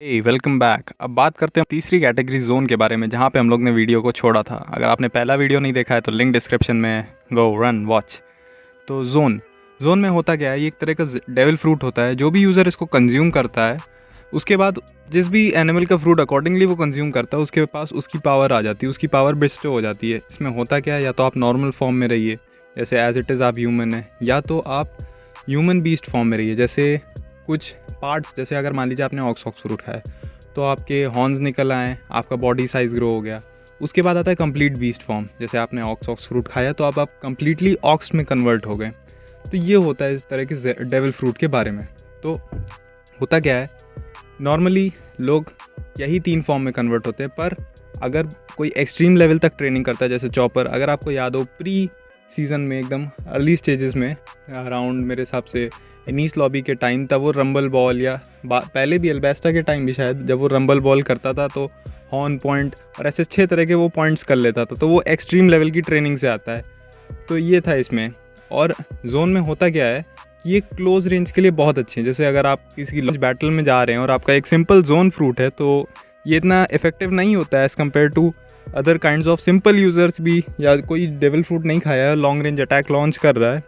Welcome back. अब बात करते हैं तीसरी कैटेगरी जोन के बारे में, जहाँ पे हम लोग ने वीडियो को छोड़ा था। अगर आपने पहला वीडियो नहीं देखा है तो लिंक डिस्क्रिप्शन में, गो रन वॉच। तो जोन में होता क्या है, ये एक तरह का डेविल फ्रूट होता है। जो भी यूज़र इसको कंज्यूम करता है, उसके बाद जिस भी एनिमल का फ्रूट अकॉर्डिंगली वो कंज्यूम करता है, उसके पास उसकी पावर आ जाती है, उसकी पावर बिस्टो हो जाती है। इसमें होता क्या है, या तो आप नॉर्मल फॉर्म में रहिए जैसे एज इट इज़ आप ह्यूमन है, या तो आप ह्यूमन बीस्ट फॉर्म में रहिए। जैसे कुछ पार्ट्स, जैसे अगर मान लीजिए आपने ऑक्स फ्रूट खाया तो आपके हॉर्न्स निकल आए, आपका बॉडी साइज़ ग्रो हो गया। उसके बाद आता है कंप्लीट बीस्ट फॉर्म। जैसे आपने ऑक्स फ्रूट खाया तो अब आप कंप्लीटली ऑक्स में कन्वर्ट हो गए। तो ये होता है इस तरह के डेविल फ्रूट के बारे में। तो होता क्या है, नॉर्मली लोग यही 3 फॉर्म में कन्वर्ट होते हैं, पर अगर कोई एक्सट्रीम लेवल तक ट्रेनिंग करता है, जैसे चॉपर, अगर आपको याद हो प्री सीज़न में एकदम अर्ली स्टेजेस में, अराउंड मेरे हिसाब से एनीस लॉबी के टाइम, तब वो रंबल बॉल, या पहले भी एल्बेस्टा के टाइम भी शायद, जब वो रंबल बॉल करता था तो हॉर्न पॉइंट और ऐसे 6 तरह के वो पॉइंट्स कर लेता था। तो वो एक्सट्रीम लेवल की ट्रेनिंग से आता है। तो ये था इसमें। और जोन में होता क्या है कि ये क्लोज रेंज के लिए बहुत अच्छे हैं। जैसे अगर आप किसी बैटल में जा रहे हैं और आपका एक सिंपल जोन फ्रूट है, तो ये इतना इफेक्टिव नहीं होता है as compare to other kinds of simple users भी, या कोई डेविल फ्रूट नहीं खाया है, लॉन्ग रेंज अटैक लॉन्च कर रहा है,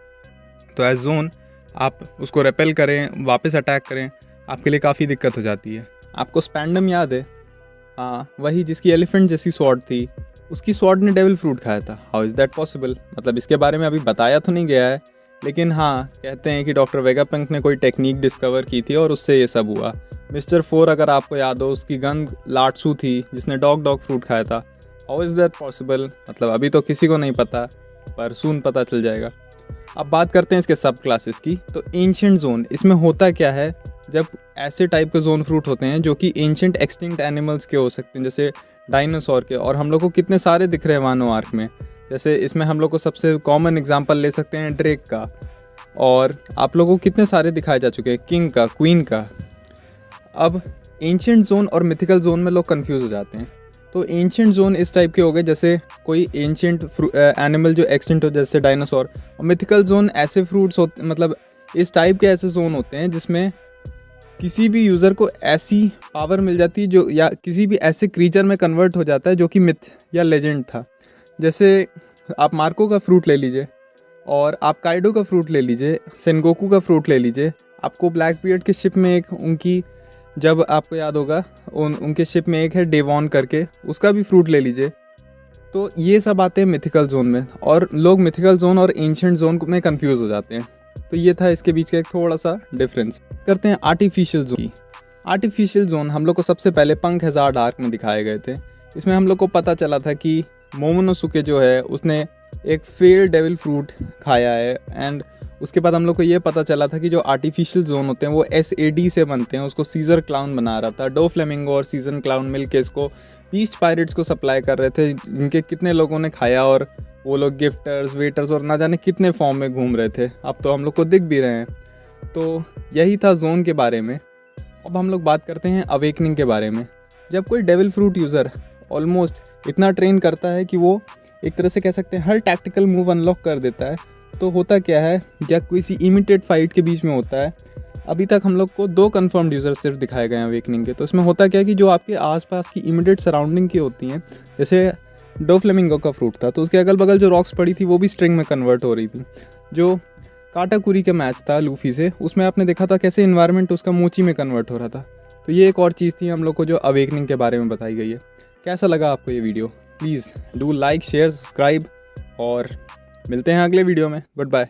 तो एज जोन आप उसको रेपेल करें, वापस अटैक करें, आपके लिए काफ़ी दिक्कत हो जाती है। आपको स्पैंडम याद है? हाँ, वही जिसकी एलिफेंट जैसी स्वॉर्ड थी, उसकी स्वॉर्ड ने डेविल फ्रूट खाया था। How is that possible? मतलब इसके बारे में अभी बताया तो नहीं गया है, लेकिन हाँ कहते हैं कि डॉक्टर वेगापंक ने कोई टेक्निक डिस्कवर की थी और उससे ये सब हुआ। मिस्टर 4 अगर आपको याद हो, उसकी गन लाटसू थी जिसने डॉग फ्रूट खाया था। How is that possible? मतलब अभी तो किसी को नहीं पता, पर सून पता चल जाएगा। अब बात करते हैं इसके सब क्लासेस की। तो एंशिएंट जोन, इसमें होता क्या है, जब ऐसे टाइप के जोन फ्रूट होते हैं जो कि एंशिएंट एक्सटिंक्ट एनिमल्स के हो सकते हैं, जैसे डायनासोर के, और हम लोग को कितने सारे दिख रहे हैं वानो आर्क में। जैसे इसमें हम लोग को सबसे कॉमन एग्जांपल ले सकते हैं ड्रेक का, और आप लोगों को कितने सारे दिखाए जा चुके हैं, किंग का, क्वीन का। अब एंशिएंट जोन और मिथिकल जोन में लोग कंफ्यूज हो जाते हैं। तो एंशिएंट जोन इस टाइप के हो गए जैसे कोई एंशिएंट एनिमल जो एक्सटिंक्ट हो, जैसे डायनासोर। और मिथिकल जोन ऐसे फ्रूट्स होते, मतलब इस टाइप के ऐसे जोन होते हैं जिसमें किसी भी यूज़र को ऐसी पावर मिल जाती है जो, या किसी भी ऐसे क्रीचर में कन्वर्ट हो जाता है जो कि मिथ या लेजेंड था। जैसे आप मार्को का फ्रूट ले लीजिए, और आप काइडो का फ्रूट ले लीजिए, सेनगोकू का फ्रूट ले लीजिए। आपको ब्लैक पीरियड के शिप में एक उनकी, जब आपको याद होगा, उनके शिप में एक है डेवॉन करके, उसका भी फ्रूट ले लीजिए। तो ये सब आते हैं मिथिकल जोन में, और लोग मिथिकल जोन और एंशिएंट जोन में कंफ्यूज हो जाते हैं। तो ये था इसके बीच का एक थोड़ा सा डिफरेंस। करते हैं आर्टिफिशियल जोन की। आर्टिफिशियल जोन हम लोग को सबसे पहले पंक हैजार्ड आर्क में दिखाए गए थे। इसमें हम लोग को पता चला था कि मोमोनोसुके जो है उसने एक फेल डेविल फ्रूट खाया है, एंड उसके बाद हम लोग को ये पता चला था कि जो आर्टिफिशियल जोन होते हैं वो SAD से बनते हैं। उसको सीजर क्लाउन बना रहा था। डो फ्लेमिंगो और सीजन क्लाउन मिलके इसको बीस्ट पायरेट्स को सप्लाई कर रहे थे, जिनके कितने लोगों ने खाया, और वो लोग गिफ्टर्स, वेटर्स और ना जाने कितने फॉर्म में घूम रहे थे। अब तो हम लोग को दिख भी रहे हैं। तो यही था जोन के बारे में। अब हम लोग बात करते हैं अवेकनिंग के बारे में। जब कोई डेविल फ्रूट यूज़र ऑलमोस्ट इतना ट्रेन करता है कि वो एक तरह से कह सकते हैं हर टैक्टिकल मूव अनलॉक कर देता है, तो होता क्या है, या किसी इमिटेड फाइट के बीच में होता है। अभी तक हम लोग को 2 कन्फर्म्ड यूज़र सिर्फ दिखाए गए हैं अवेकनिंग के। तो इसमें होता क्या है कि जो आपके आसपास की इमिडिएट सराउंडिंग की होती हैं, जैसे डो फ्लेमिंगो का फ्रूट था तो उसके अगल बगल जो रॉक्स पड़ी थी वो भी स्ट्रिंग में कन्वर्ट हो रही थी। जो काटाकुरी का मैच था लूफी से, उसमें आपने देखा था कैसे इन्वायरमेंट उसका मोची में कन्वर्ट हो रहा था। तो ये एक और चीज़ थी हम लोग को जो अवेकनिंग के बारे में बताई गई है। कैसा लगा आपको ये video? Please do like, share, subscribe, और मिलते हैं अगले वीडियो में। Good bye.